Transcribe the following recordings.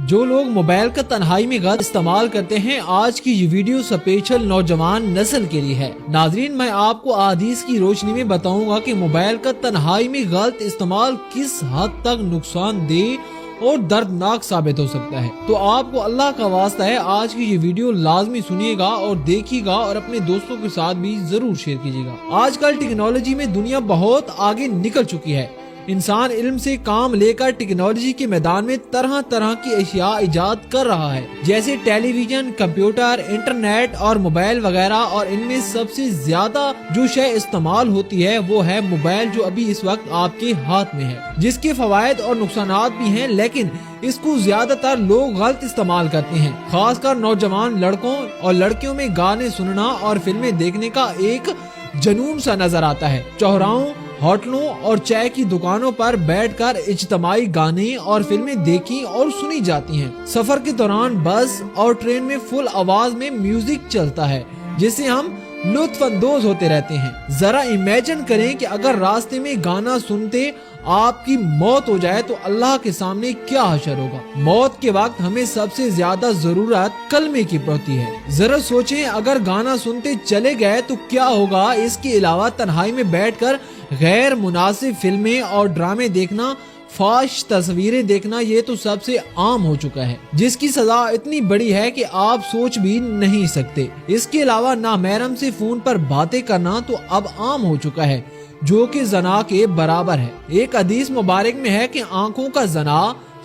جو لوگ موبائل کا تنہائی میں غلط استعمال کرتے ہیں، آج کی یہ ویڈیو اسپیشل نوجوان نسل کے لیے ہے۔ ناظرین، میں آپ کو احادیث کی روشنی میں بتاؤں گا کہ موبائل کا تنہائی میں غلط استعمال کس حد تک نقصان دہ اور دردناک ثابت ہو سکتا ہے۔ تو آپ کو اللہ کا واسطہ ہے، آج کی یہ ویڈیو لازمی سنیے گا اور دیکھیے گا اور اپنے دوستوں کے ساتھ بھی ضرور شیئر کیجیے گا۔ آج کل ٹیکنالوجی میں دنیا بہت آگے نکل چکی ہے۔ انسان علم سے کام لے کر ٹیکنالوجی کے میدان میں طرح طرح کی اشیاء ایجاد کر رہا ہے، جیسے ٹیلی ویژن، کمپیوٹر، انٹرنیٹ اور موبائل وغیرہ، اور ان میں سب سے زیادہ جو شے استعمال ہوتی ہے وہ ہے موبائل، جو ابھی اس وقت آپ کے ہاتھ میں ہے، جس کے فوائد اور نقصانات بھی ہیں، لیکن اس کو زیادہ تر لوگ غلط استعمال کرتے ہیں۔ خاص کر نوجوان لڑکوں اور لڑکیوں میں گانے سننا اور فلمیں دیکھنے کا ایک جنون سا نظر آتا ہے۔ چوراہوں، ہوٹلوں اور چائے کی دکانوں پر بیٹھ کر اجتماعی گانے اور فلمیں دیکھی اور سنی جاتی ہیں۔ سفر کے دوران بس اور ٹرین میں فل آواز میں میوزک چلتا ہے، جس سے ہم لطف اندوز ہوتے رہتے ہیں۔ ذرا امیجن کریں کہ اگر راستے میں گانا سنتے آپ کی موت ہو جائے تو اللہ کے سامنے کیا حشر ہوگا۔ موت کے وقت ہمیں سب سے زیادہ ضرورت کلمے کی پڑتی ہے۔ ذرا سوچیں، اگر گانا سنتے چلے گئے تو کیا ہوگا۔ اس کے علاوہ تنہائی میں بیٹھ کر غیر مناسب فلمیں اور ڈرامے دیکھنا، فحش تصویریں دیکھنا، یہ تو سب سے عام ہو چکا ہے، جس کی سزا اتنی بڑی ہے کہ آپ سوچ بھی نہیں سکتے۔ اس کے علاوہ نامحرم سے فون پر باتیں کرنا تو اب عام ہو چکا ہے، جو کہ زنا کے برابر ہے۔ ایک حدیث مبارک میں ہے کہ آنکھوں کا زنا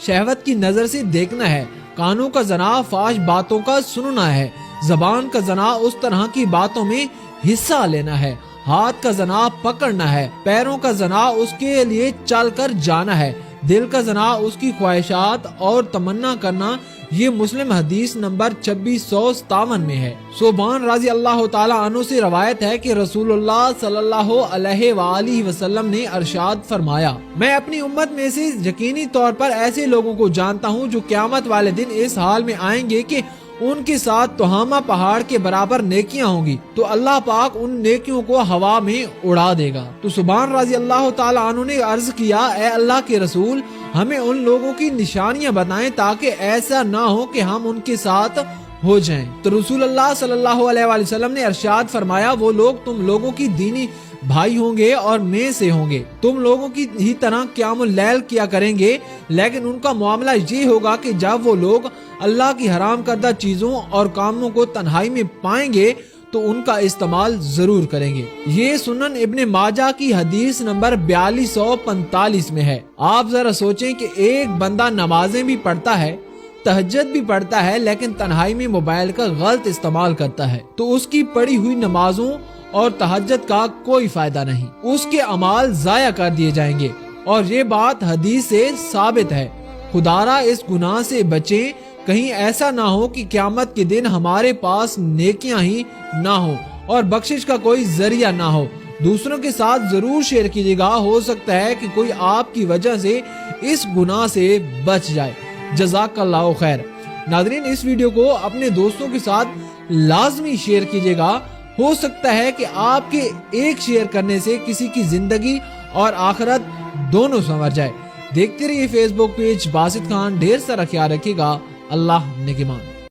شہوت کی نظر سے دیکھنا ہے، کانوں کا زنا فحش باتوں کا سننا ہے، زبان کا زنا اس طرح کی باتوں میں حصہ لینا ہے، ہاتھ کا زنا پکڑنا ہے، پیروں کا زنا اس کے لیے چل کر جانا ہے، دل کا زنا اس کی خواہشات اور تمنا کرنا۔ یہ مسلم حدیث نمبر 2657 میں ہے۔ صوبان رضی اللہ تعالی عنہ سے روایت ہے کہ رسول اللہ صلی اللہ علیہ وآلہ وسلم نے ارشاد فرمایا، میں اپنی امت میں سے یقینی طور پر ایسے لوگوں کو جانتا ہوں جو قیامت والے دن اس حال میں آئیں گے کہ ان کے ساتھ تہامہ پہاڑ کے برابر نیکیاں ہوں گی، تو اللہ پاک ان نیکیوں کو ہوا میں اڑا دے گا۔ تو صوبان رضی اللہ تعالی عنہ نے عرض کیا، اے اللہ کے رسول، ہمیں ان لوگوں کی نشانیاں بتائیں تاکہ ایسا نہ ہو کہ ہم ان کے ساتھ ہو جائیں۔ تو رسول اللہ صلی اللہ علیہ وآلہ وسلم نے ارشاد فرمایا، وہ لوگ تم لوگوں کی دینی بھائی ہوں گے اور میں سے ہوں گے، تم لوگوں کی ہی طرح قیام اللیل کیا کریں گے، لیکن ان کا معاملہ یہ ہوگا کہ جب وہ لوگ اللہ کی حرام کردہ چیزوں اور کاموں کو تنہائی میں پائیں گے تو ان کا استعمال ضرور کریں گے۔ یہ سنن ابن ماجہ کی حدیث نمبر 4245 میں ہے۔ آپ ذرا سوچیں کہ ایک بندہ نمازیں بھی پڑھتا ہے، تہجد بھی پڑھتا ہے، لیکن تنہائی میں موبائل کا غلط استعمال کرتا ہے، تو اس کی پڑھی ہوئی نمازوں اور تہجد کا کوئی فائدہ نہیں، اس کے اعمال ضائع کر دیے جائیں گے، اور یہ بات حدیث سے ثابت ہے۔ خدارا اس گناہ سے بچیں، کہیں ایسا نہ ہو کہ قیامت کے دن ہمارے پاس نیکیاں ہی نہ ہو اور بخشش کا کوئی ذریعہ نہ ہو۔ دوسروں کے ساتھ ضرور شیئر کیجیے گا، ہو سکتا ہے کہ کوئی آپ کی وجہ سے اس گناہ سے بچ جائے۔ جزاک اللہ خیر۔ ناظرین، اس ویڈیو کو اپنے دوستوں کے ساتھ لازمی شیئر کیجیے گا، ہو سکتا ہے کہ آپ کے ایک شیئر کرنے سے کسی کی زندگی اور آخرت دونوں سنور جائے۔ دیکھتے رہیے فیس بک پیج باسط خان۔ ڈھیر سارا خیال رکھیے گا۔ اللہ نگہبان۔